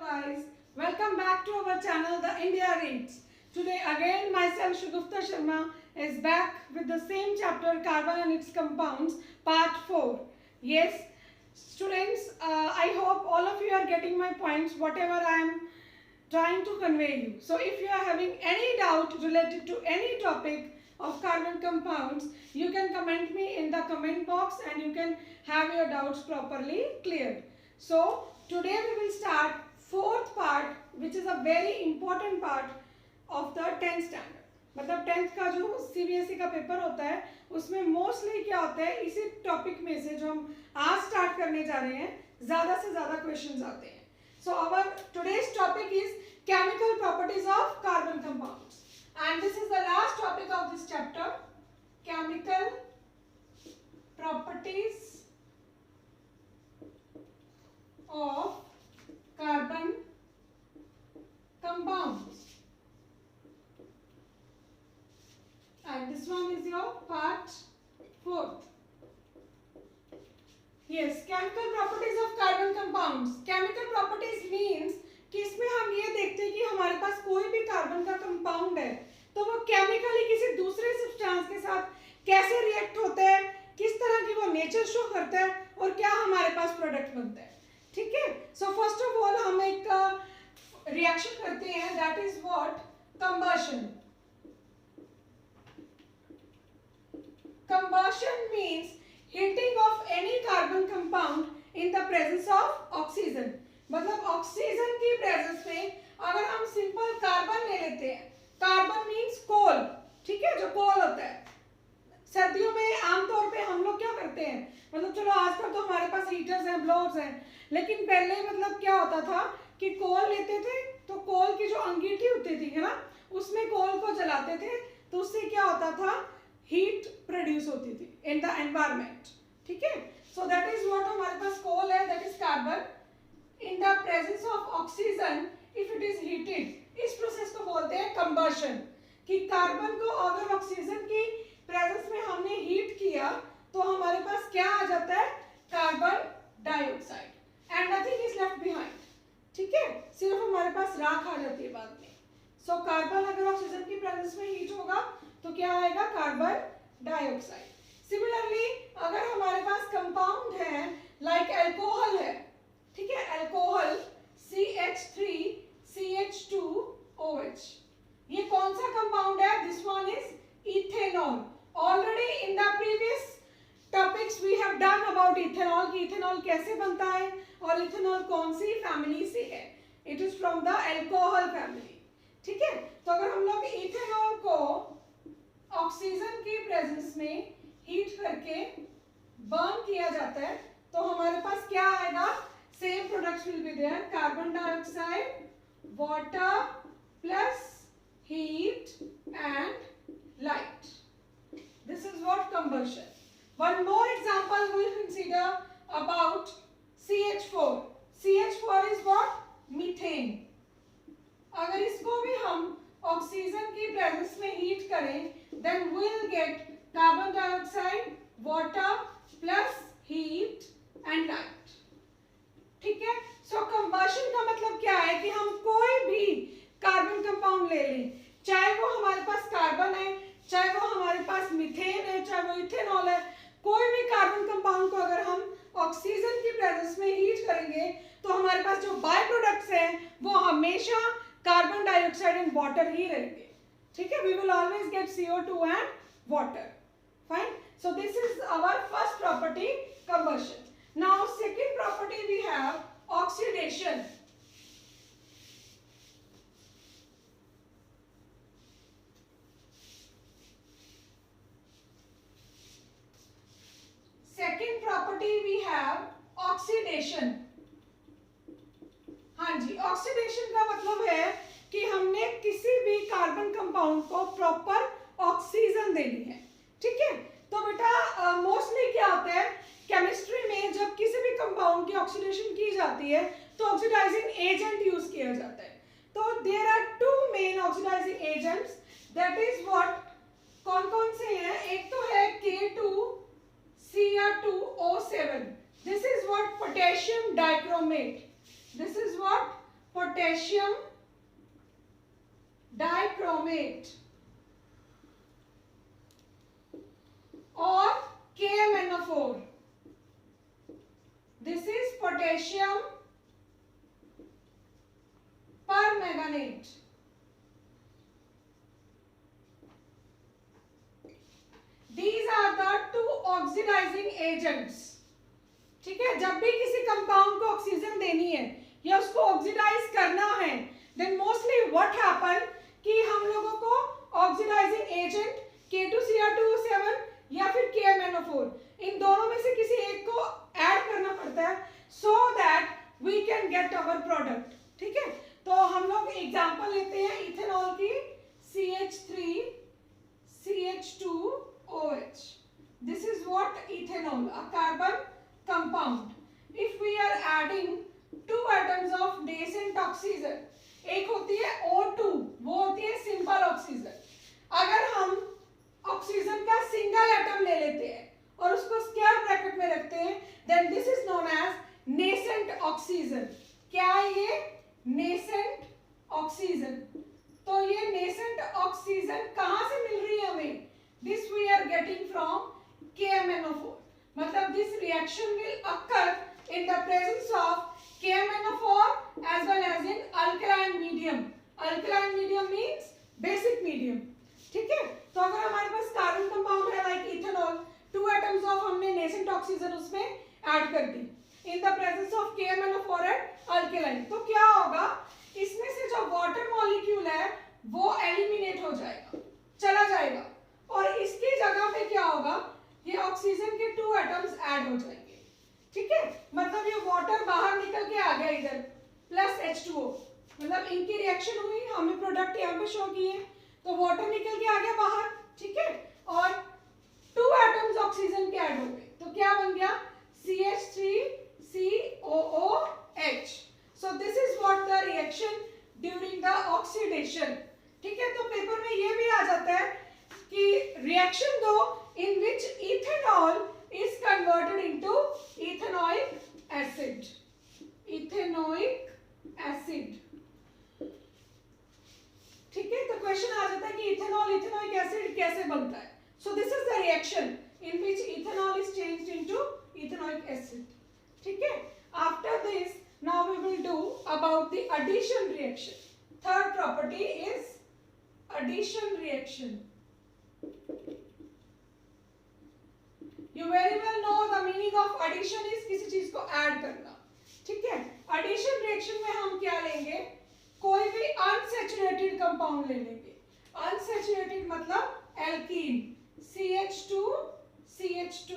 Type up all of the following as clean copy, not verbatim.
guys, welcome back to our channel The India Reads. Today again myself Shugufta Sharma is back with the same chapter carbon and its compounds part 4. Yes students, I hope all of you are getting my points whatever I am trying to convey you. So if you are having any doubt related to any topic of carbon compounds, you can comment me in the comment box and you can have your doubts properly cleared. So today we will start fourth part, which is a very important part of the 10th standard. मतलब 10th का जो CBSE का paper होता है उसमें mostly क्या होता है, इसी टॉपिक में से जो हम आज स्टार्ट करने जा रहे हैं ज़्यादा से ज़्यादा क्वेश्चंस आते हैं. So our today's topic is chemical properties of carbon compounds, and this is the last topic of this chapter, chemical properties of carbon compounds, and this one is your part 4th. Yes, chemical properties of carbon compounds. Chemical properties means कि इसमें हम ये देखते हैं कि हमारे पास कोई भी कार्बन का कंपाउंड है तो वो केमिकली किसी दूसरे सब्सटेंस के साथ कैसे रिएक्ट होता है, किस तरह की वो नेचर शो करता है और क्या हमारे पास प्रोडक्ट बनता है. ठीक है. सो फर्स्ट ऑफ ऑल हम एक रिएक्शन करते हैं, that is what combustion. Combustion means heating of any carbon compound in the presence of oxygen. मतलब ऑक्सीजन की प्रेजेंस में अगर हम सिंपल कार्बन ले लेते हैं, कार्बन मींस कोल, ठीक है, जो कोल होता है. सर्दियों में आमतौर पे हम लोग क्या करते हैं, मतलब चलो आजकल तो हमारे पास हीटर्स हैं, ब्लोअर्स हैं, लेकिन पहले मतलब क्या होता था कि कोल लेते थे तो कोल की जो अंगीठी होती थी है ना, उसमें कोल को जलाते थे तो उससे क्या होता था, हीट प्रोड्यूस होती थी इन द एनवायरमेंट. ठीक है. सो दैट इज व्हाट हमारे पास कोल है, that is carbon in the presence of oxygen if it is heated. इस प्रोसेस को बोलते हैं कंबशन, कि कार्बन को अगर ऑक्सीजन की प्रेजेंस में हमने हीट किया तो हमारे पास क्या आ जाता है, carbon dioxide, and nothing is left behind. ठीक है. सिर्फ हमारे पास राख आ जाती है बाद में. सो कार्बन अगर ऑक्सीजन की प्रेजेंस में हीट होगा तो क्या आएगा, कार्बन डाइऑक्साइड. सिमिलरली अगर हमारे पास कंपाउंड है लाइक अल्कोहल है, ठीक है, अल्कोहल CH3CH2OH, ये कौन सा कंपाउंड है, this one is ethanol. Already in the previous topics we have done about ethanol, कि इथेनॉल कैसे बनता है और इथेनॉल कौन सी फैमिली से है. It is from the alcohol family. ठीक है. तो अगर हम लोग इथेनॉल को ऑक्सीजन की प्रेजेंस में हीट करके बर्न किया जाता है तो हमारे पास क्या आएगा, same products will be there, carbon dioxide, water plus heat and light. This is what combustion. One more example we will consider about CH4. CH4 is what, methane. अगर इसको भी हम ऑक्सीजन की प्रेजेंस में हीट करें then we'll get carbon dioxide, water plus heat and light. ठीक है. So combustion का मतलब क्या है कि हम कोई भी कार्बन कंपाउंड ले लें, चाहे वो हमारे पास कार्बन है, चाहे वो हमारे पास मीथेन है, चाहे वो इथेनॉल है, कोई भी कार्बन कंपाउंड को अगर हम ऑक्सीजन की प्रेजेंस में हीट करेंगे तो हमारे पास जो बाय प्रोडक्ट्स हैं वो हमेशा कार्बन डाइऑक्साइड एंड वाटर ही रहेंगे. ठीक है. We will always get CO2 and water. Fine. So this is our first property, combustion. Now second property we have oxidation. Second property we have oxidation. हाँ जी, oxidation का मतलब है कि हमने किसी भी कार्बन कंपाउंड को प्रॉपर ऑक्सीजन देनी है. ठीक है. तो बेटा मोस्टली क्या होता है केमिस्ट्री में, जब किसी भी कंपाउंड की ऑक्सीडेशन की जाती है तो ऑक्सीडाइजिंग एजेंट यूज किया जाता है. तो there are two main oxidising agents, that is what, कौन कौन से हैं, एक तो है K2Cr2O7. This is what potassium dichromate. This is what potassium dichromate और KMnO4. This is potassium permanganate. These are the two oxidizing agents. ठीक है, जब भी किसी कंपाउंड को ऑक्सीजन देनी है या उसको ऑक्सीडाइज करना है, देन मोस्टली व्हाट हैपन कि हम लोगों को ऑक्सीडाइजिंग एजेंट K2Cr2O7 या फिर KMnO4 इन दोनों में से किसी एक को ऐड करना पड़ता है so that we can get our product. ठीक है, तो हम लोग एग्जांपल लेते हैं इथेनॉल की CH3CH2OH. This is what ethanol, a carbon compound. If we are adding two atoms of nascent oxygen, एक होती है O2, वो होती है सिंपल ऑक्सीजन. अगर हम ऑक्सीजन का सिंगल एटम ले लेते हैं और उसको स्क्वायर ब्रैकेट में रखते हैं, then this is known as nascent oxygen. क्या है ये? Nascent oxygen. तो ये नेसेंट ऑक्सीजन कहां से मिल रही है हमें? This we are getting from KMnO4. मतलब this reaction will occur in the presence of KMnO4 as well as in alkaline medium. Alkaline medium means basic medium. ठीक है, तो अगर हमारे पास कार्बन कंपाउंड है like ethanol, two atoms of हमने nascent oxygen उसमें ऐड कर दी in the presence of KMnO4 and alkaline, तो क्या होगा? इसमें से जो वाटर मॉलिक्यूल है वो एलिमिनेट हो जाएगा, चला जाएगा, और इसकी जगह पे क्या होगा? ये ऑक्सीजन के टू एटम्स ऐड हो जाएंगे. ठीक है, मतलब ये वाटर बाहर निकल के आ गया इधर प्लस H2O, मतलब इनकी रिएक्शन हुई, हमें प्रोडक्ट यहाँ पे शो किए, तो वाटर निकल के आ गया बाहर. ठीक है, और टू एटम्स ऑक्सीजन के ऐड हो गए, तो क्या बन गया? CH3COOH. So this is what the reaction during the oxidation. ठीक है, तो पेपर में ये भी आ जाता है कि रिएक्शन दो in which ethanol is converted into ethanoic acid. Ethanoic acid. ठीक है, तो क्वेश्चन आ जाता है कि इथेनॉल इथेनोइक एसिड कैसे बनता है. So this is the reaction in which ethanol is changed into ethanoic acid. ठीक है, after this now we will do about the addition reaction. Third property is addition reaction. You very well know the meaning of addition is किसी चीज को add करना. ठीक है, addition reaction में हम क्या लेंगे? कोई भी अनसैचुरेटेड कंपाउंड ले लेंगे. अनसैचुरेटेड मतलब एल्कीन CH2CH2.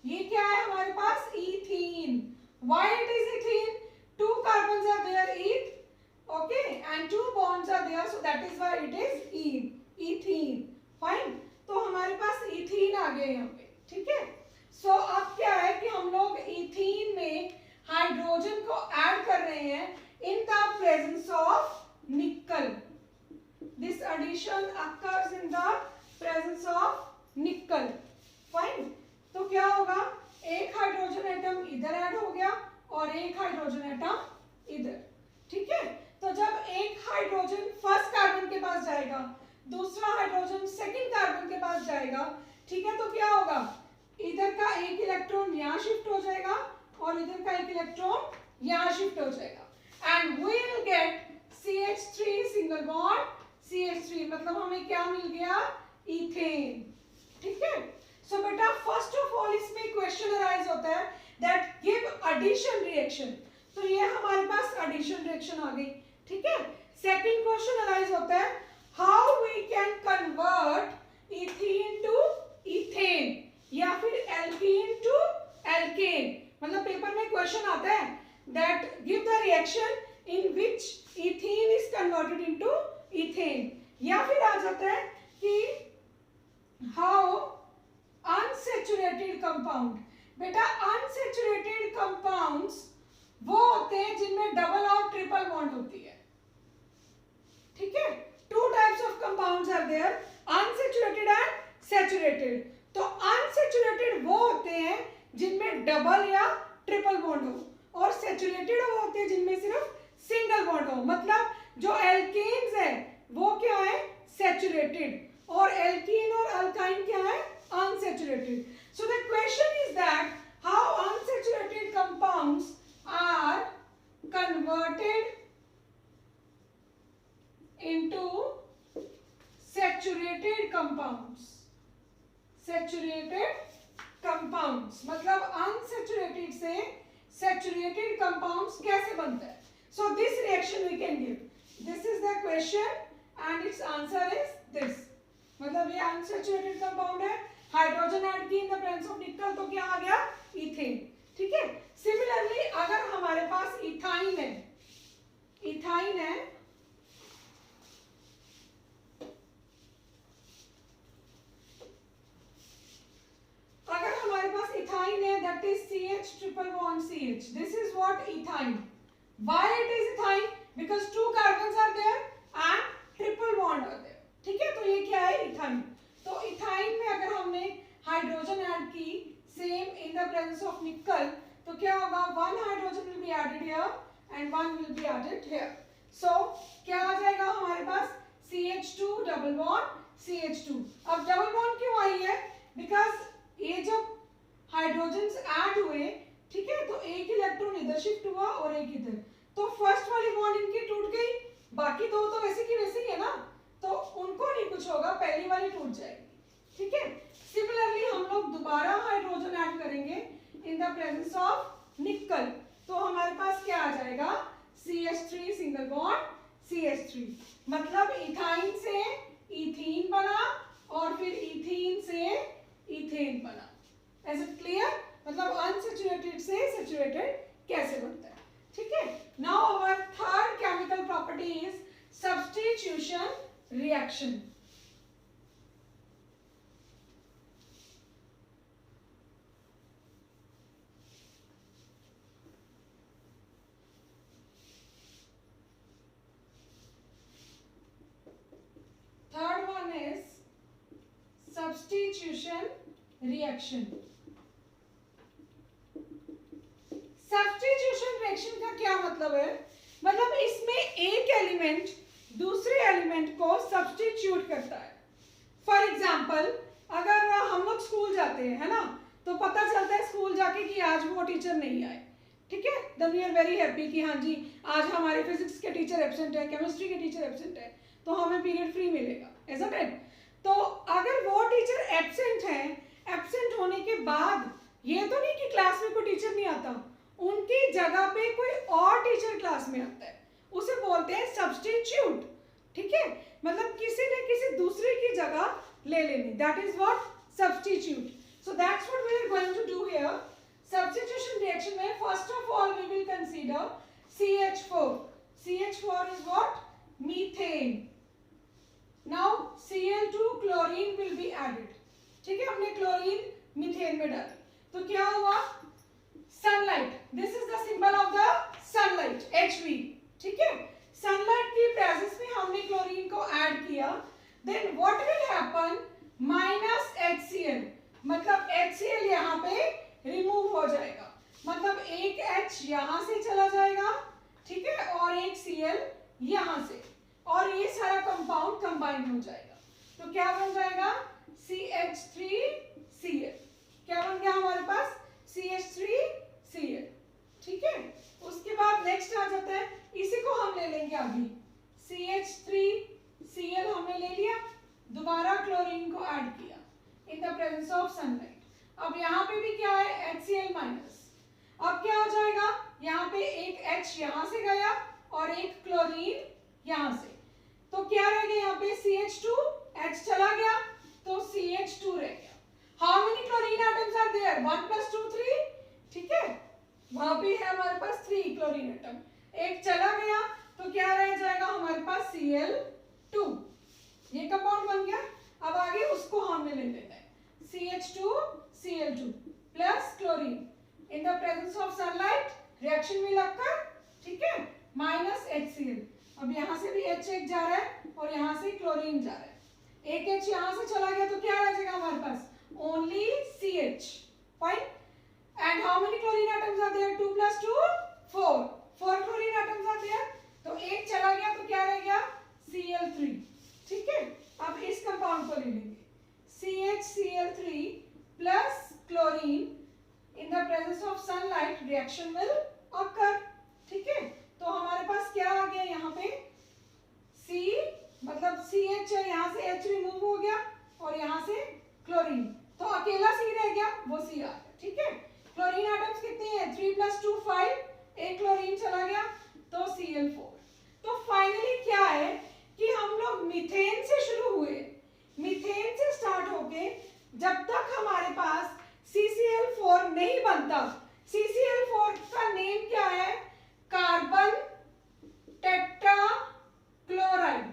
ये क्या है हमारे पास? Ethene. Why it is ethene? Two carbons are there, okay, and two bonds are there, so that is why it is ethene. Fine. तो हमारे पास इथीन आ गया यहाँ पे. ठीक है, सो अब क्या है कि हम लोग इथीन में हाइड्रोजन को ऐड कर रहे हैं in the presence of nickel. This addition occurs in the presence of nickel. Fine. तो क्या होगा? एक हाइड्रोजन एटम इधर ऐड हो गया और एक हाइड्रोजन एटम इधर. ठीक है, तो जब एक हाइड्रोजन फर्स्ट कार्बन के पास जाएगा, दूसरा हाइड्रोजन सेकंड कार्बन के पास जाएगा. ठीक है, तो क्या होगा? इधर का एक इलेक्ट्रॉन यहाँ शिफ्ट हो जाएगा और इधर का एक इलेक्ट्रॉन यहाँ शिफ्ट हो जाएगा. And we will get CH3 single bond CH3, मतलब हमें क्या मिल गया? इथेन. ठीक है, सो बेटा फर्स्ट ऑफ ऑल इसमें क्वेश्चन अराइज होता है दैट गिव एडिशन रिएक्शन. तो ये हमारे पास एडिशन रिएक्शन आ गई. ठीक है, सेकंड क्वेश्चन अराइज होता है how we can convert ethene to ethane या फिर एल्कीन टू एल्केन. मतलब पेपर में क्वेश्चन आता है that give the reaction in which ethene is converted into ethane. या फिर आ जाता है कि how unsaturated compound. बेटा unsaturated compounds वो होते हैं जिनमें डबल और ट्रिपल बॉन्ड होती है. ठीक है, two types of compounds are there, unsaturated and saturated. तो unsaturated वो होते हैं जिनमें डबल या ट्रिपल बॉन्ड हो, और सैचुरेटेड वो होते हैं जिनमें सिर्फ सिंगल बॉन्ड हो, मतलब जो एल्केन्स है वो क्या है, सैचुरेटेड, और एल्कीन और अल्काइन क्या है, unsaturated. So the question is that how unsaturated compounds are converted into saturated compounds. Saturated compounds मतलब unsaturated से saturated compounds कैसे बनता है. So this reaction we can give. This is the question and its answer is this. मतलब ये unsaturated compound है, hydrogen add की in the presence of nickel, तो क्या आ गया, इथेन. ठीक है. सिमिलरली अगर हमारे पास इथाइन है, इथाइन है, अगर हमारे पास इथाइन है, that is CH triple bond CH. This is what ethyne. Why it is ethyne? Because two carbons are there and triple bond are there. ठीक है, तो ये क्या है, इथाइन. तो इथाइन में अगर हमने हाइड्रोजन ऐड की same in the presence of nickel, तो क्या होगा, one hydrogen will be added here and one will be added here. So क्या आ जाएगा हमारे पास, CH2 डबल बॉन्ड CH2. अब डबल बॉन्ड क्यों आई है, बिकॉज ये जब हाइड्रोजन्स ऐड हुए, ठीक है, तो एक इलेक्ट्रॉन इधर शिफ्ट हुआ और एक इधर, तो फर्स्ट वाली बॉन्ड इनकी टूट गई, बाकी दो तो वैसे की वैसे ही है ना, तो उनको नहीं कुछ होगा, पहली वाली टूट जाएगी. ठीक है. सिमिलरली हम लोग दोबारा हाइड्रोजन ऐड करेंगे इन द प्रेजेंस ऑफ निकल, तो हमारे पास क्या आ जाएगा, CH3 सिंगल बॉन्ड CH3. मतलब इथाइन से इथीन बना और फिर इथीन से इथेन बना. Is it clear? मतलब अनसैचुरेटेड से सैचुरेटेड कैसे बनता है. ठीक है. Now our third chemical property is substitution reaction. Third one is substitution reaction. Substitution reaction का क्या मतलब है, मतलब इसमें एक एलिमेंट दूसरे एलिमेंट को सब्स्टिट्यूट करता है. फॉर एग्जाम्पल अगर हम लोग स्कूल जाते हैं, है ना, तो पता चलता है स्कूल जाके कि आज वो टीचर नहीं आए. ठीक है, then we are very happy कि हाँ जी आज हमारे फिजिक्स के टीचर एब्सेंट है, केमिस्ट्री के टीचर एब्सेंट है, तो हमें पीरियड फ्री मिलेगा. Isn't it? तो अगर वो टीचर एब्सेंट है, एब्सेंट होने के बाद ये तो नहीं कि क्लास में कोई टीचर नहीं आता, उनकी जगह पे कोई और टीचर क्लास में आता है, उसे बोलते हैं सब्स्टिट्यूट. ठीक है, मतलब किसी ने किसी दूसरे की जगह ले लेनी, that is what substitute. So that's what we are going to do here. Substitution reaction में first of all we will consider CH4. CH4 is what? Methane. Now Cl2 chlorine will be added. ठीक है, हमने chlorine methane में डाली, तो क्या हुआ, sunlight. This is the symbol of the sunlight, Hv. ठीक है, सनलाइट की प्रेजेंस में हमने क्लोरीन को ऐड किया, then what will happen, minus HCl, मतलब HCl यहाँ पे रिमूव हो जाएगा, मतलब एक H यहाँ से चला जाएगा, ठीक है, और एक Cl यहाँ से, और ये सारा कंपाउंड कंबाइन हो जाएगा. तो क्या बन जाएगा, CH3Cl. क्या बन गया हमारे पास, CH3Cl. ठीक है. उसके बाद नेक्स्ट आ जाता है, इसी को हम ले लेंगे अभी, CH3Cl हमने ले लिया, दोबारा क्लोरीन को ऐड किया इन द प्रेजेंस ऑफ सनलाइट. अब यहाँ पे भी क्या है, HCl माइनस. अब क्या हो जाएगा, यहाँ पे एक H यहाँ से गया और एक क्लोरीन यहाँ से, तो क्या रह गया यहाँ पे, CH2, H चला गया तो CH2 रह गया. How many chlorine atoms are there, 1 + 2 3. ठीक है, वहां पे है हमारे पास 3 क्लोरीन एटम, एक चला गया तो क्या रह जाएगा हमारे पास, Cl2. ये कंपाउंड बन गया. अब आगे उसको हमने ले लेना है, CH2Cl2 plus chlorine in the presence of sunlight, reaction में लगकर, ठीक है, माइनस HCl. अब यहाँ से भी H एक जा रहा है और यहाँ से क्लोरीन जा रहा है, एक H यहाँ से चला गया तो क्या रह जाएगा हमारे पास, only CH. Fine. And how many chlorine atoms are there, 2 + 2 4 4 chlorine atoms are there. Presence of sunlight reaction will occur. ठीक है, तो हमारे पास क्या आ गया यहाँ पे, C मतलब CH है, यहाँ से H रिमूव हो गया और यहाँ से क्लोरीन, तो अकेला C रह गया, वो C आ गया। ठीक है, क्लोरीन एटम्स कितने हैं, 3 + 2 5, एक क्लोरीन चला गया तो Cl4। तो फाइनली क्या है कि हम लोग मीथेन से शुरू हुए, मीथेन से स्टार्ट होके जब तक हमारे पास CCl4 नहीं बनता, CCl4 का नेम क्या है, carbon tetra chloride.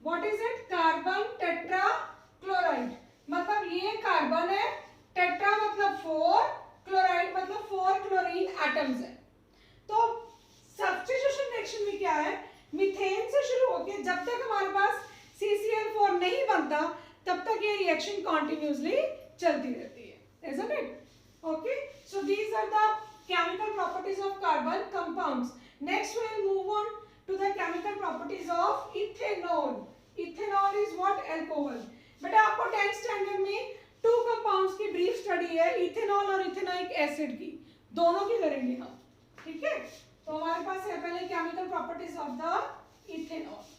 What is it, carbon tetra chloride, मतलब ये कार्बन है, टेट्रा मतलब 4, क्लोराइड मतलब 4 क्लोरीन एटम्स है। तो सब्स्टिट्यूशन रिएक्शन में क्या है, मीथेन से शुरू होकर जब तक हमारे पास CCl4 नहीं बनता तब तक ये रिएक्शन कंटिन्यूअसली चलती रहती है, isn't it? Okay, so these are the chemical properties of carbon compounds. Next we will move on to the chemical properties of ethanol. Ethanol is what, alcohol. बेटा आपको 10th स्टैंडर्ड में 2 compounds की brief study है, ethanol और ethanoic acid की, दोनों की करेंगे हम। ठीक है, तो हमारे पास है पहले chemical properties of the ethanol.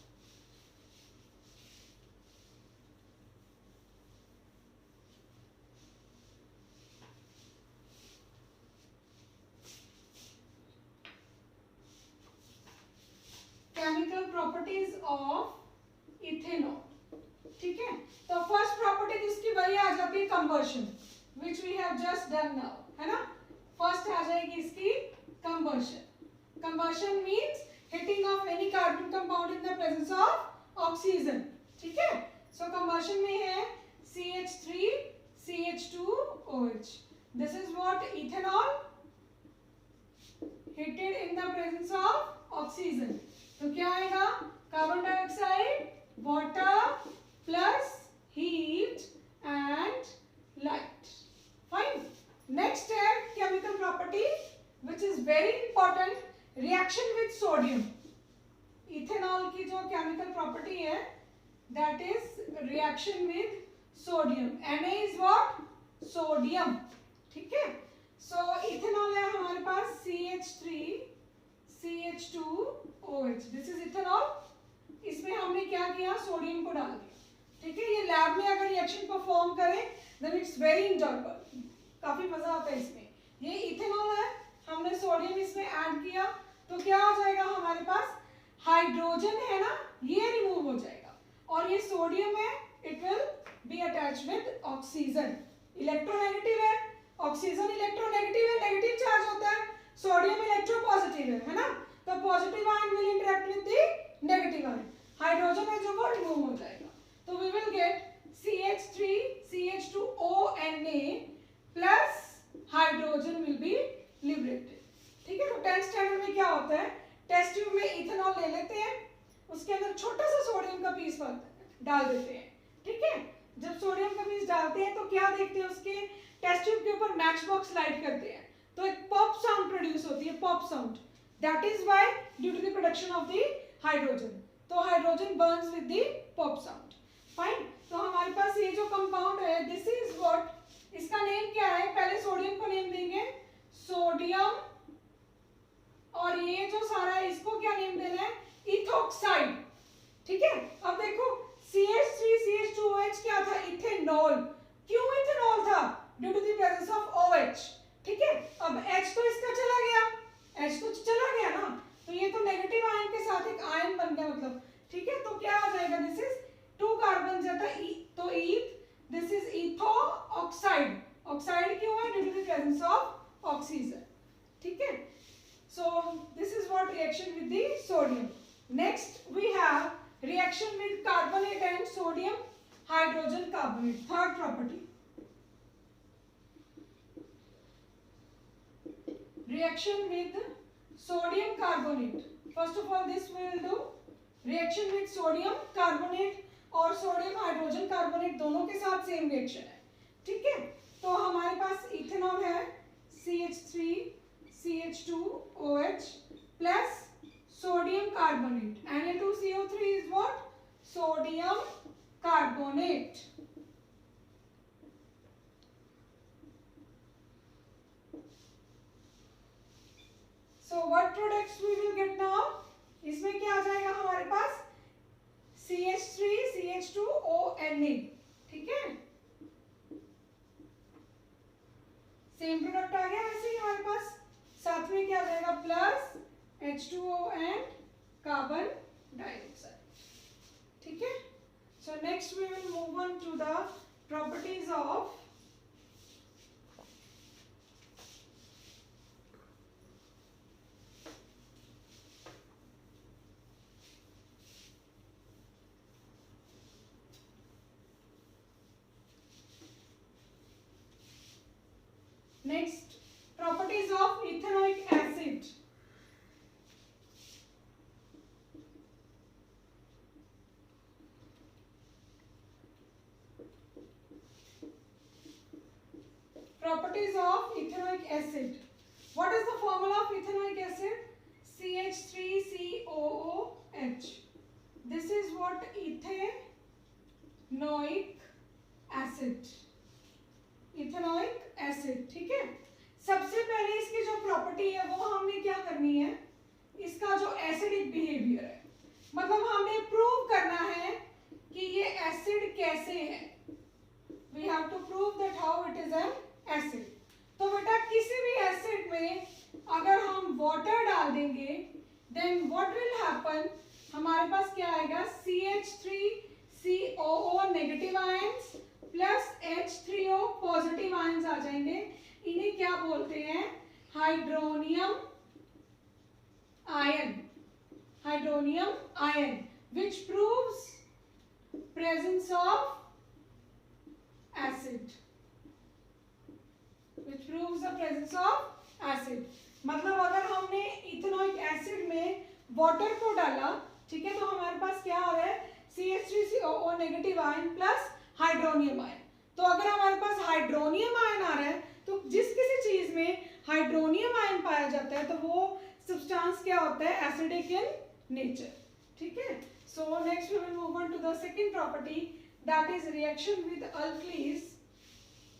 Chemical properties of ethanol. ठीक है, तो फर्स्ट प्रॉपर्टी जिसकी वही आ जाती है combustion, which we have just done now, है ना। फर्स्ट आ जाएगी इसकी combustion. Combustion means heating of any carbon compound in the presence of oxygen. ठीक है, सो कंबशन में है CH3 CH2OH, this is what, ethanol heated in the presence of oxygen। तो क्या आएगा, carbon dioxide, water plus heat and light. Fine, next है chemical property which is very important, reaction with sodium. Ethanol की जो chemical property है that is reaction with sodium. Na is what, sodium. ठीक है, सो ethanol है हमारे पास CH3 CH2OH, this is ethanol. इसमें हमने क्या किया, सोडियम को डाल दिया। ठीक है, ये लैब में अगर रिएक्शन परफॉर्म करें देन इट्स वेरी एंजॉयबल, काफी मजा आता है इसमें। ये इथेनॉल है, हमने सोडियम इसमें ऐड किया तो क्या हो जाएगा हमारे पास, हाइड्रोजन है ना, ये रिमूव हो जाएगा और ये सोडियम है, it will be attached with oxygen. Electronegative है, ऑक्सीजन इलेक्ट्रोनेगेटिव है, नेगेटिव चार्ज होता है, सोडियम इलेक्ट्रोपॉजिटिव है ना, तो positive ion will interact with the negative ion, hydrogen है जो वो रिमूव हो जाएगा। तो we will get CH3 CH2ONA plus hydrogen will be liberated. ठीक है, तो 10th स्टैंडर्ड में क्या होता है, टेस्ट ट्यूब में इथेनॉल ले लेते हैं, उसके अंदर छोटा सा सोडियम का पीस डाल देते हैं। ठीक है, जब सोडियम का पीस डालते हैं तो क्या देखते हैं, उसके टेस्ट ट्यूब के ऊपर मैच बॉक्स लाइट करते हैं तो एक पॉप साउंड प्रोड्यूस होती है, pop sound, that is why due to the production of the hydrogen, तो hydrogen burns with the pop sound. Fine, तो हमारे पास ये जो कंपाउंड है दिस इज व्हाट, इसका नेम क्या है, पहले सोडियम को नेम देंगे सोडियम, और ये जो सारा है इसको क्या नेम देना है, इथोक्साइड। ठीक है, अब देखो CH3 CH2OH क्या था, इथेनॉल। क्यों इथेनॉल था, due to the presence of OH। ठीक है, अब H तो इसका चला गया, H तो चला गया ना, तो ये तो नेगेटिव आयन के साथ एक आयन बन गया मतलब। ठीक है, तो क्या आ जाएगा, दिस इज 2 कार्बन जाता तो eth, this is ethoxide. Oxide क्यों है, due to the presence of oxygen. ठीक है, so this is what reaction with the sodium. Next we have reaction with carbonate and sodium hydrogen carbonate, third property. Reaction with sodium carbonate, first of all this we will do reaction with sodium carbonate और sodium hydrogen carbonate दोनों के साथ same reaction है। ठीक है, तो हमारे पास ethanol है CH3 CH2OH plus sodium carbonate, Na2CO3 is what, sodium carbonate। So what products we will get now? इसमें क्या आ जाएगा हमारे पास? CH3 CH2ONA, ठीक है, सेम प्रोडक्ट आ गया वैसे ही हमारे पास। साथ में क्या आ जाएगा? Plus H2O and carbon dioxide, ठीक है। So next we will move on to the properties of next properties of ethanoic acid. Properties of ethanoic acid. What is the formula of ethanoic acid? CH3COOH. This is what ethanoic acid. Ethanoic acid, ठीक है। सबसे पहले इसकी जो property है वो हमने क्या करनी है? इसका जो एसिडिक बिहेवियर है, मतलब हमें प्रूव करना है कि ये एसिड कैसे है। We have to prove that how it is an acid. तो बेटा किसी भी एसिड में अगर हम वाटर डाल देंगे देन व्हाट विल हैपन? हमारे पास क्या आएगा? CH3COO negative ions plus H3O positive ions आ जाएंगे। इन्हें क्या बोलते हैं? Hydronium ion. Hydronium ion which proves presence of acid, which proves the presence of acid. मतलब अगर हमने इथेनॉइक एसिड में वाटर को डाला, ठीक है, तो हमारे पास क्या आ रहा है? CH3COO negative ion plus hydronium ion. तो अगर हमारे पास हाइड्रोनियम आयन आ रहा है तो जिस किसी चीज में हाइड्रोनियम आयन पाया जाता है तो वो सब्सटेंस क्या होता है? एसिडिक इन नेचर, ठीक है। So next we will move on to the second property, that is reaction with alkalis.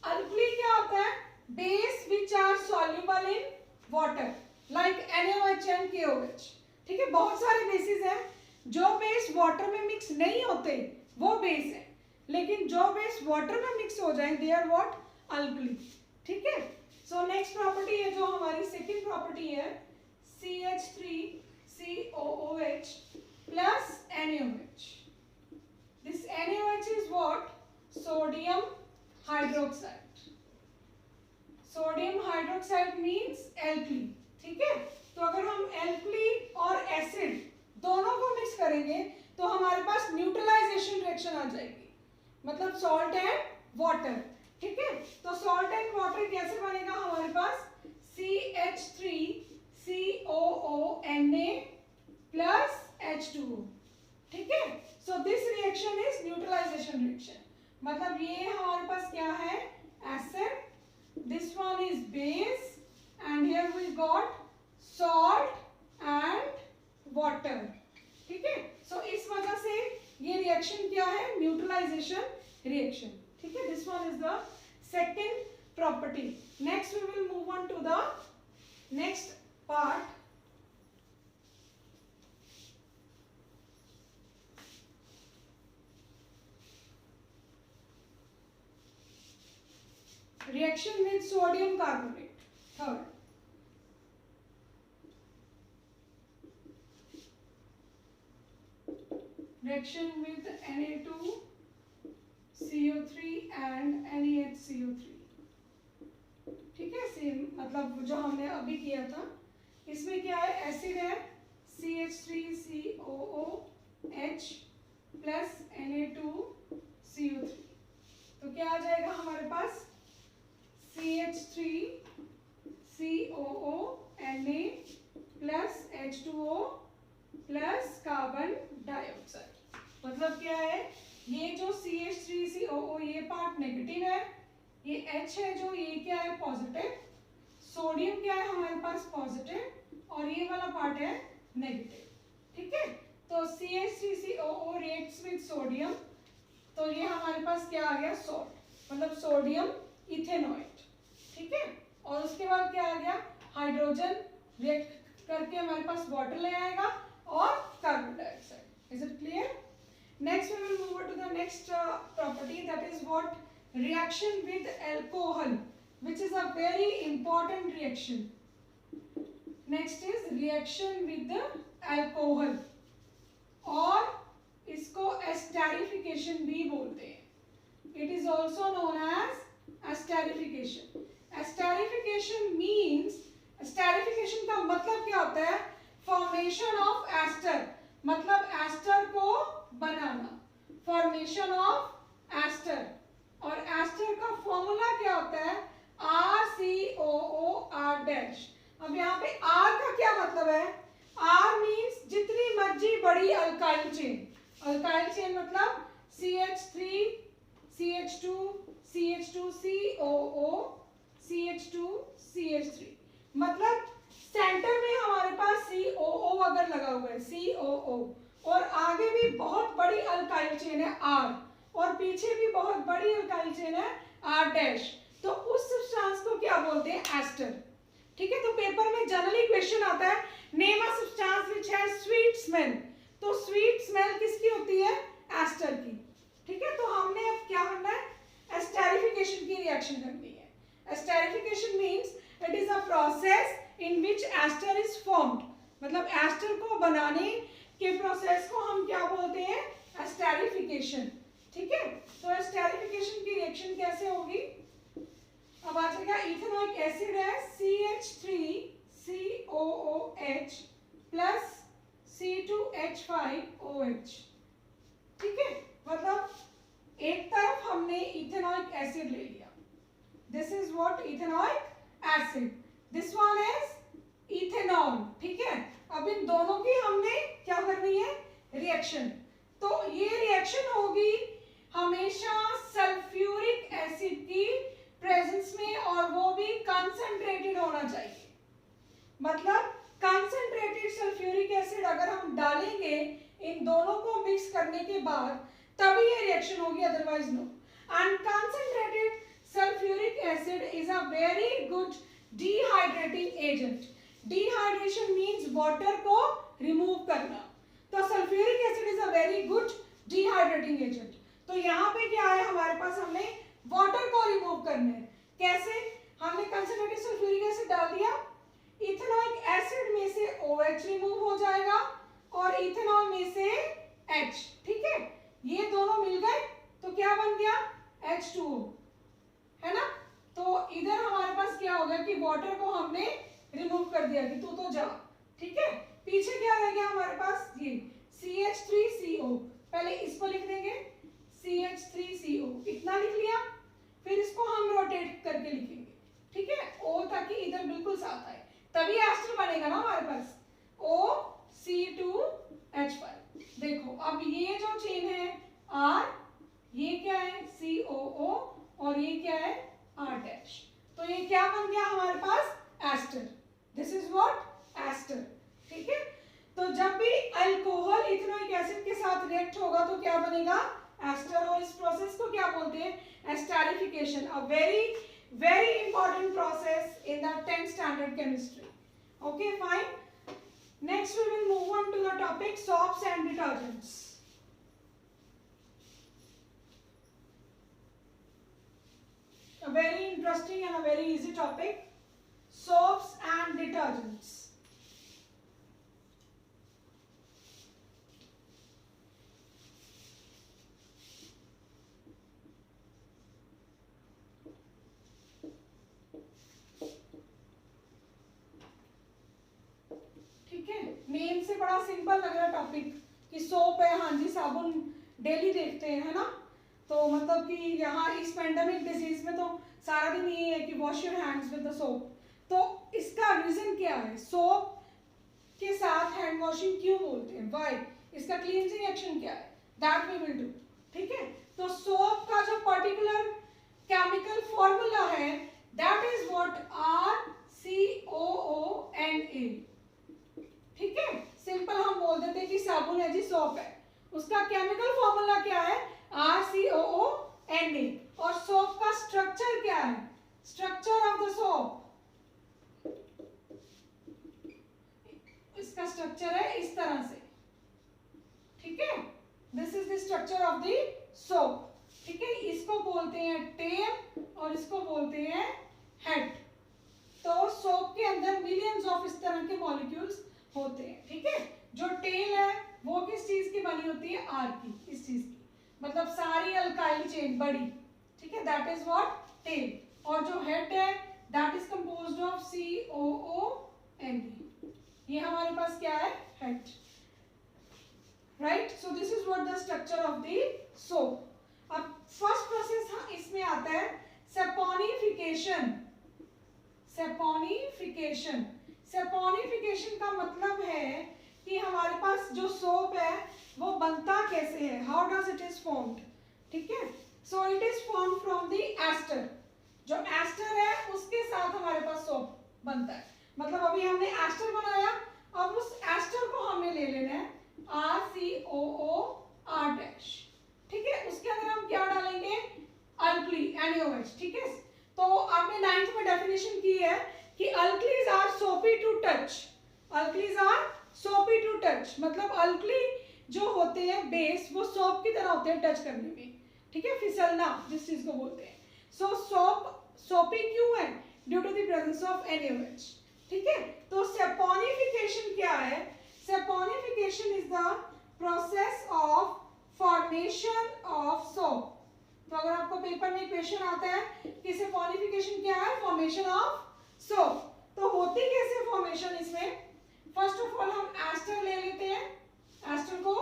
Alkali क्या होता है? Base which are soluble in water like NaOH and KOH, ठीक है। बहुत सारे बेसिस हैं जो बेस वाटर में मिक्स नहीं होते वो बेस है, लेकिन जो बेस वाटर में मिक्स हो जाए दे आर व्हाट? अल्कली, ठीक है। सो नेक्स्ट प्रॉपर्टी है जो हमारी सेकंड प्रॉपर्टी है CH3COOH plus NaOH। This NaOH is what? Sodium hydroxide. Sodium hydroxide means alkali, ठीक है। तो अगर हम एल्कली और एसिड दोनों को मिक्स करेंगे तो हमारे पास न्यूट्रलाइजेशन रिएक्शन आ जाएगी, मतलब सॉल्ट एंड वाटर, ठीक है। तो सॉल्ट एंड वाटर कैसे बनेगा? हमारे पास CH3COONA प्लस H2O, ठीक है। So this reaction is neutralisation reaction. मतलब ये हमारे पास क्या है? Acid, this one is base and here we got salt and water, ठीक है। सो इस वजह से ये रिएक्शन क्या है? न्यूट्रलाइजेशन रिएक्शन, ठीक है। This one is the second property. Next we will move on to the next part, reaction with sodium carbonate, third। reaction with Na2CO3 and NaHCO3, ठीक है। सेम मतलब जो हमने अभी किया था। इसमें क्या है? एसिड है CH3COOH प्लस Na2CO3, तो क्या आ जाएगा हमारे पास? CH3COONA plus H2O plus carbon dioxide. मतलब क्या है? ये जो CH3COO ये पार्ट नेगेटिव है, ये H है जो ये क्या है? पॉजिटिव। सोडियम क्या है हमारे पास? पॉजिटिव, और ये वाला पार्ट है नेगेटिव, ठीक है। तो CH3COO रिएक्ट्स विद सोडियम, तो ये हमारे पास क्या आ गया? सॉल्ट, मतलब सोडियम इथेनॉइट, ठीक है। और उसके बाद क्या आ गया? हाइड्रोजन रिएक्ट करके हमारे पास वाटर ले आएगा और carbon dioxide. Is it clear? Next we will move to the next property, that is what? Reaction with alcohol, which is a very important reaction. Next is reaction with the alcohol, और इसको esterification भी बोलते हैं. It is also known as esterification. Esterification means, esterification का मतलब क्या होता है? Formation of ester, मतलब एस्टर को बनाना, formation of ester. और एस्टर का फॉर्मूला क्या होता है? RCOOR dash. अब यहाँ पे R का क्या मतलब है? R मीन्स जितनी मर्जी बड़ी अल्काइल चेन. अल्काइल चेन मतलब CH3 CH2 CH2 COO CH2 CH3, मतलब सेंटर में हमारे पास COO अगर लगा हुआ है, COO, और आगे भी बहुत बड़ी अल्काइल चेन है R, और पीछे भी बहुत बड़ी अल्काइल चेन है R डैश, तो उस सब्सटेंस को क्या बोलते हैं? एस्टर. ठीक है, तो पेपर में जनरली क्वेश्चन आता है, name a substance which has sweet smell. तो स्वीट स्मेल किसकी होती है? एस्टर की. ठीक है, तो हमने अब क्या करना है? एस्टेरिफिकेशन की रिएक्शन करनी है. Esterification means it is a process in which ester is formed, मतलब एस्टर को बनाने के प्रोसेस को हम क्या बोलते हैं? एस्टेरिफिकेशन. ठीक है, तो एस्टेरिफिकेशन की रिएक्शन कैसे होगी? अब आ जाएगा, इथेनॉइक एसिड है CH3COOH प्लस C2H5OH. ठीक है, मतलब एक तरफ हमने इथेनॉइक एसिड ले लिया, this is what? Ethanoic acid. This one is ethanol. ठीक है, अब इन दोनों की हमने क्या करनी है? रिएक्शन. तो ये रिएक्शन होगी हमेशा सल्फ्यूरिक एसिड की प्रेजेंस में, और वो भी कंसंट्रेटेड होना चाहिए. मतलब कंसंट्रेटेड सल्फ्यूरिक एसिड अगर हम डालेंगे इन दोनों को मिक्स करने के बाद, तभी ये रिएक्शन होगी, otherwise no. And concentrated sulphuric acid is a very good dehydrating agent. Dehydration means water को रिमूव करना, तो sulphuric acid is a very good dehydrating agent. तो यहाँ पे क्या है हमारे पास? हमने वाटर को रिमूव करना है. कैसे? हमने कंसंट्रेटेड सल्फ्यूरिक एसिड डाल दिया, इथेनॉइक एसिड में से OH रिमूव हो जाएगा और इथेनॉल में से H. ठीक है, ये दोनों मिल गए तो क्या बन गया? H2O, है ना. तो इधर हमारे पास क्या होगा कि वाटर को हमने रिमूव कर दिया कि तू तो जा. ठीक है, पीछे क्या रह गया हमारे पास? ये CH3CO. पहले इसको लिख देंगे CH3CO, इतना लिख लिया. फिर इसको हम रोटेट करके लिखेंगे. ठीक है, O ताकि इधर बिल्कुल साथ आए, तभी एस्टर बनेगा ना हमारे पास. OC2H5. देखो अब ये जो चेन है R, ये क्या है? COO, और ये क्या है? R dash. तो ये क्या बन गया हमारे पास? Ester. This is what? Ester. ठीक है, तो जब भी अल्कोहल इथेनॉइक एसिड के साथ रिएक्ट होगा तो क्या बनेगा? एस्टर. और इस प्रोसेस को क्या बोलते हैं? Esterification. A very important process in the 10th standard chemistry. Okay, fine. Next we will move on to the topic soaps and detergents. A very interesting and a very easy topic, soaps and detergents. Name से बड़ा simple लग रहा है topic कि soap है. हाँ जी, साबुन daily देखते हैं, है ना. तो मतलब कि यहाँ इस पेंडेमिक डिजीज में तो सारा दिन ये है कि wash your hands with the soap. तो इसका रीजन क्या है? सोप के साथ हैंड वॉशिंग क्यों बोलते हैं? व्हाई? इसका क्लींजिंग एक्शन क्या है? That we will do. ठीक है, तो सोप का जो पर्टिकुलर केमिकल फॉर्मूला है, दैट इज व्हाट? RCOONA. ठीक है, सिंपल हम बोल देते हैं कि साबुन है जी, सोप है. उसका केमिकल फॉर्मूला क्या है? RCOONA. और सोप का स्ट्रक्चर क्या है? Structure of the soap, structure है इस तरह से, ठीक है। This is the structure of the soap, ठीक है। इसको बोलते हैं टेल और इसको बोलते हैं हेड। तो सोप के अंदर मिलियंस ऑफ इस तरह के मॉलिक्यूल्स होते हैं, ठीक है। जो टेल है वो किस चीज की बनी होती है, आर की, इस चीज की, मतलब सारी अल्काइल चेन बड़ी, ठीक है, दैट इज व्हाट टेल। और जो हेड है that is composed of COONE, ये हमारे पास क्या है, head, right. So this is what the structure of the soap. अब फर्स्ट प्रोसेस इसमें आता है सेपोनिफिकेशन। सेपोनिफिकेशन, सेपोनिफिकेशन का मतलब है कि हमारे पास जो सोप है वो बनता कैसे है, how does it is formed, ठीक है। So it is formed from the ester. जो एस्टर है उसके साथ हमारे पास सोप बनता है, मतलब अभी हमने एस्टर बनाया, अब उस एस्टर को हमने ले लेना है RCOOR-, ठीक है। उसके अंदर हम क्या डालेंगे, अल्कली, NaOH, ठीक है। तो आपने 9th में डेफिनेशन की है कि अल्कलीज आर सोपी टू टच। अल्कलीज आर सोपी टू टच, मतलब अल्कली जो होते हैं बेस वो सोप की तरह होते हैं टच करने में, ठीक है, फिसलना जिस चीज को बोलते हैं। सो सोप सोपी क्यों है, due to the presence of NaOH, ठीक है। तो सेपोनिफिकेशन क्या है, saponification is the process of formation of soap. तो अगर आपको पेपर में क्वेश्चन आता है कि सेपोनिफिकेशन क्या है, फॉर्मेशन ऑफ सोप, तो होती कैसे फॉर्मेशन इसमें, फर्स्ट ऑफ ऑल हम एस्टर ले लेते हैं, एस्टर को,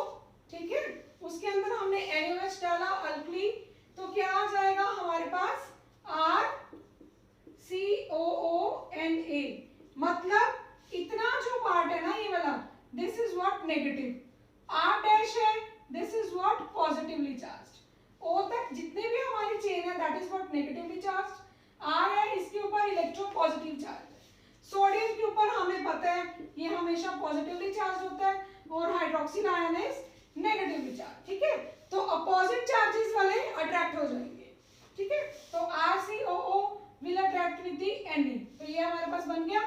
ठीक है, उसके अंदर हमने NaOH डाला, अल्कली, तो क्या आ जाएगा हमारे पास RCOONA, मतलब इतना जो पार्ट है ना ये वाला, this is what negative, R' है, this is what positively charged, O तक जितने भी हमारी चेन है that is what negatively charged, R है इसके ऊपर इलेक्ट्रो पॉजिटिव चार्ज, सोडियम के ऊपर हमें पता है ये हमेशा पॉजिटिवली चार्ज होता है और hydroxyl ion is negatively charge, ठीक है। तो अपोजिट चार्जेस वाले अट्रैक्ट हो जाएंगे, ठीक है। तो RCOO will attract with the Na, तो ये हमारे पास बन गया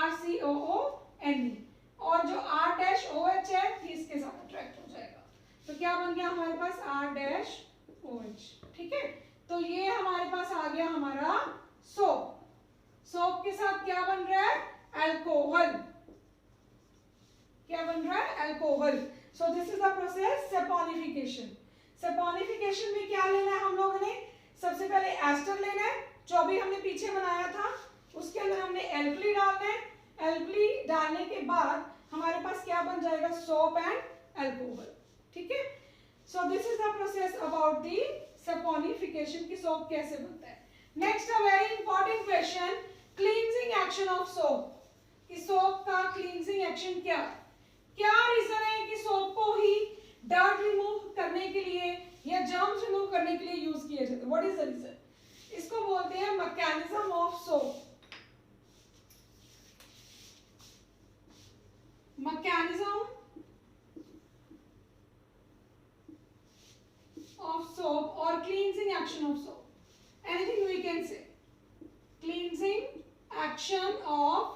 RCOONA, और जो R-OH है इसके साथ अट्रैक्ट हो जाएगा, तो क्या बन गया हमारे पास R-OH, ठीक है। तो ये हमारे पास आ गया हमारा सोप। सोप के साथ क्या बन रहा है, अल्कोहल, क्या बन रहा है, alcohol. So this is the process saponification. Saponification में क्या लेना है हम लोगों ने, सबसे पहले एस्टर लेना है जो भी हमने पीछे बनाया था, उसके अंदर हमने एल्कली डालना है, एल्कली डालने के बाद हमारे पास क्या बन जाएगा, सोप एंड अल्कोहल, ठीक है। So this is the process about the saponification, की सोप कैसे बनता है। Next a very important question, cleansing action of soap, कि सोप का क्लींजिंग एक्शन क्या रीजन है कि सोप को ही डर्ट रिमूव करने के लिए या जर्म्स रिमूव करने के लिए यूज किया जाता है, व्हाट इज द रीजन, इसको बोलते हैं mechanism of soap. Mechanism of soap or cleansing action of soap, anything we can say, cleansing action of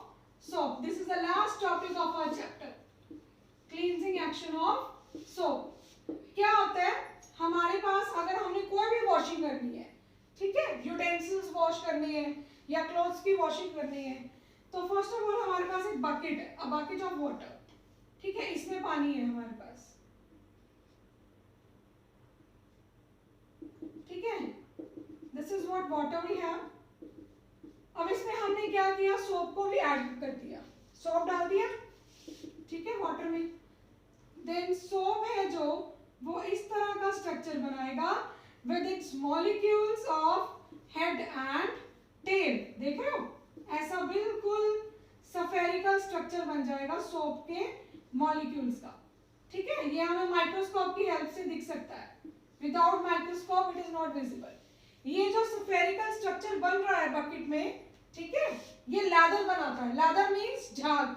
soap, this is the last topic of our chapter, cleansing action of soap। क्या होता है हमारे पास, अगर हमने कोई भी washing करनी है, ठीक है, यूटेंसिल्स वॉश करने हैं या क्लोथ्स की वॉशिंग करनी है, तो फर्स्ट ऑफ ऑल हमारे पास एक बकेट है, अ बकेट ऑफ वाटर, ठीक है, इसमें पानी है हमारे पास, ठीक है, this is what water we have. अब इसमें हमने क्या किया, सोप को भी ऐड कर दिया, सोप डाल दिया, ठीक है, वाटर में, देन सोप है जो वो इस तरह का स्ट्रक्चर बनाएगा with its molecules of head and tail, देख रहे हो, ऐसा बिल्कुल सफेरिकल स्ट्रक्चर बन जाएगा सोप के मॉलिक्यूल्स का, ठीक है। ये हमें माइक्रोस्कोप की हेल्प से दिख सकता है, without microscope it is not visible. ये जो स्फेरिकल स्ट्रक्चर बन रहा है बकेट में, ठीक है, ये लैदर बनाता है, लैदर मींस झाग,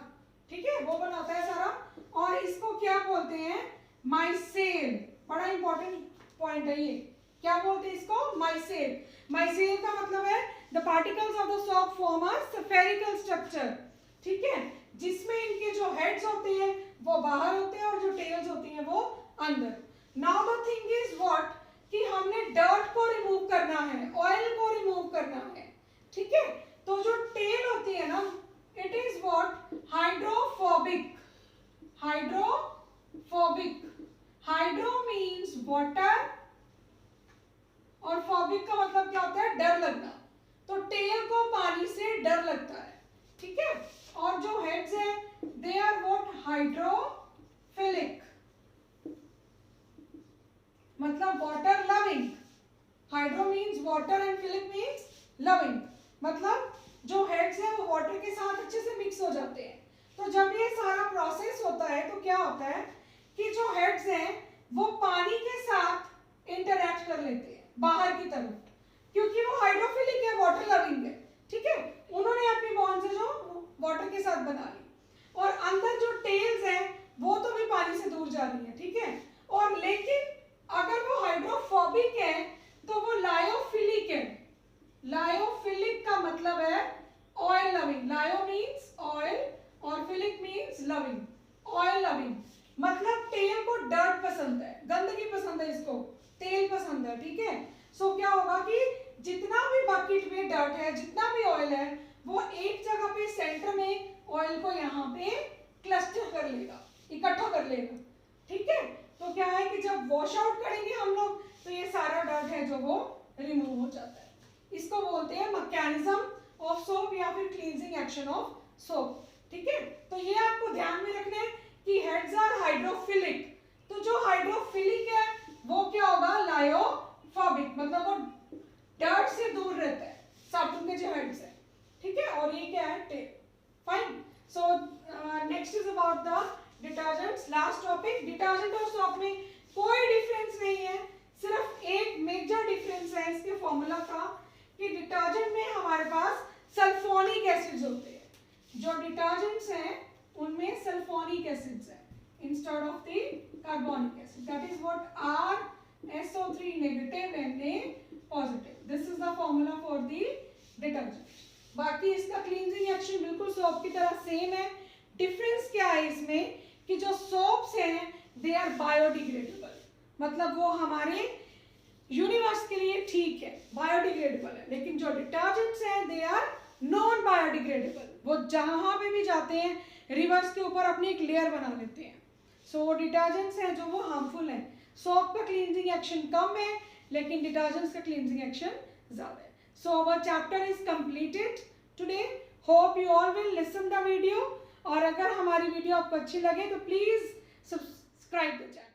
ठीक है, वो बनाता है सारा, और इसको क्या बोलते हैं, माइसेल, बड़ा इंपॉर्टेंट पॉइंट है ये, क्या बोलते हैं इसको, माइसेल। माइसेल का मतलब है the particles of the soap form a spherical structure, ठीक है, जिसमें इनके जो हेड्स होते हैं वो बाहर होते हैं और जो टेल्स होती हैं वो अंदर। Now the thing is what कि हमने डर्ट को रिमूव करना है, ऑयल को रिमूव करना है, ठीक है। तो जो टेल होती है ना, it is what hydrophobic. Hydrophobic, hydro means water और फोबिक का मतलब क्या होता है, डर लगना। तो टेल को पानी से डर लगता है, ठीक है। और जो हेड्स है दे आर व्हाट हाइड्रोफिलिक, मतलब water loving. Hydro means water and philic means loving, मतलब जो हेड्स है वो वाटर के साथ अच्छे से मिक्स हो जाते हैं। तो जब ये सारा प्रोसेस होता है तो क्या होता है कि जो हेड्स हैं वो पानी के साथ इंटरैक्ट कर लेते हैं बाहर की तरफ, क्योंकि वो हाइड्रोफिलिक है, वाटर लविंग है, ठीक है। उन्होंने अपनी बॉन्ड से जो वाटर के साथ बना ली, और अंदर जो टेल्स हैं वो तो भी पानी से दूर जा रही है, ठीक है। और लेकिन अगर वो हाइड्रोफोबिक है तो वो लायोफिलिक है। लायोफिलिक का मतलब है ऑयल लविंग। लायो मीन्स ऑयल और philic means loving. Oil loving मतलब टेल को डर्ट पसंद है, गंदगी पसंद है, इसको तेल पसंद है, ठीक है। सो क्या होगा कि जितना भी बकेट में डर्ट है, जितना भी ऑयल है, वो एक जगह पे सेंटर में ऑयल को यहाँ पे क्लस्टर कर लेगा, इकट्ठा कर लेगा, ठीक है। तो क्या है कि जब वॉश आउट करेंगे हम लोग तो ये सारा डर्ट है जो वो रिमूव हो जाता है। इसको बोलते हैं मैकेनिज्म ऑफ सोप या फिर क्लींजिंग एक्शन ऑफ सोप, ठीक है। तो ये आपको ध्यान में रखना है कि हेड्स आर हाइड्रोफिलिक। तो जो हाइड्रोफिलिक है वो क्या होगा, लायोफोबिक, मतलब वो डर्ट से दूर रहता है, साबुन के जो हेड्स है, ठीक है। और ये क्या है, tail. Fine. So next is about the detergents. Last topic, detergent और सोप में कोई डिफरेंस नहीं है, सिर्फ एक मेजर डिफरेंस है इसके फॉर्मूला का कि डिटर्जेंट में हमारे पास सल्फोनिक एसिड्स होते हैं। जो डिटर्जेंट्स हैं उनमें सल्फोनिक एसिड्स हैं instead of the carbonic acid. That is what RSO3 negative and A positive. This is the formula for the detergent. बाकी इसका क्लींजिंग एक्शन बिल्कुल सोप की तरह सेम है। डिफरेंस क्या है इसमें कि जो सोप्स हैं दे आर बायोडिग्रेडेबल, मतलब वो हमारे यूनिवर्स के लिए ठीक है, बायोडिग्रेडेबल है। लेकिन जो डिटर्जेंट्स हैं दे आर नॉन बायोडिग्रेडेबल, वो जहां पे भी जाते हैं रिवर्स के ऊपर अपनी एक लेयर बना लेते हैं। सो डिटर्जेंट्स हैं जो वो हार्मफुल हैं। सोप का क्लींजिंग एक्शन कम है लेकिन डिटर्जेंट्स का क्लींजिंग एक्शन ज्यादा है। So our chapter is completed today. Hope you all will listen the video, और अगर हमारी वीडियो आपको अच्छी लगे तो प्लीज सब्सक्राइब द चैनल।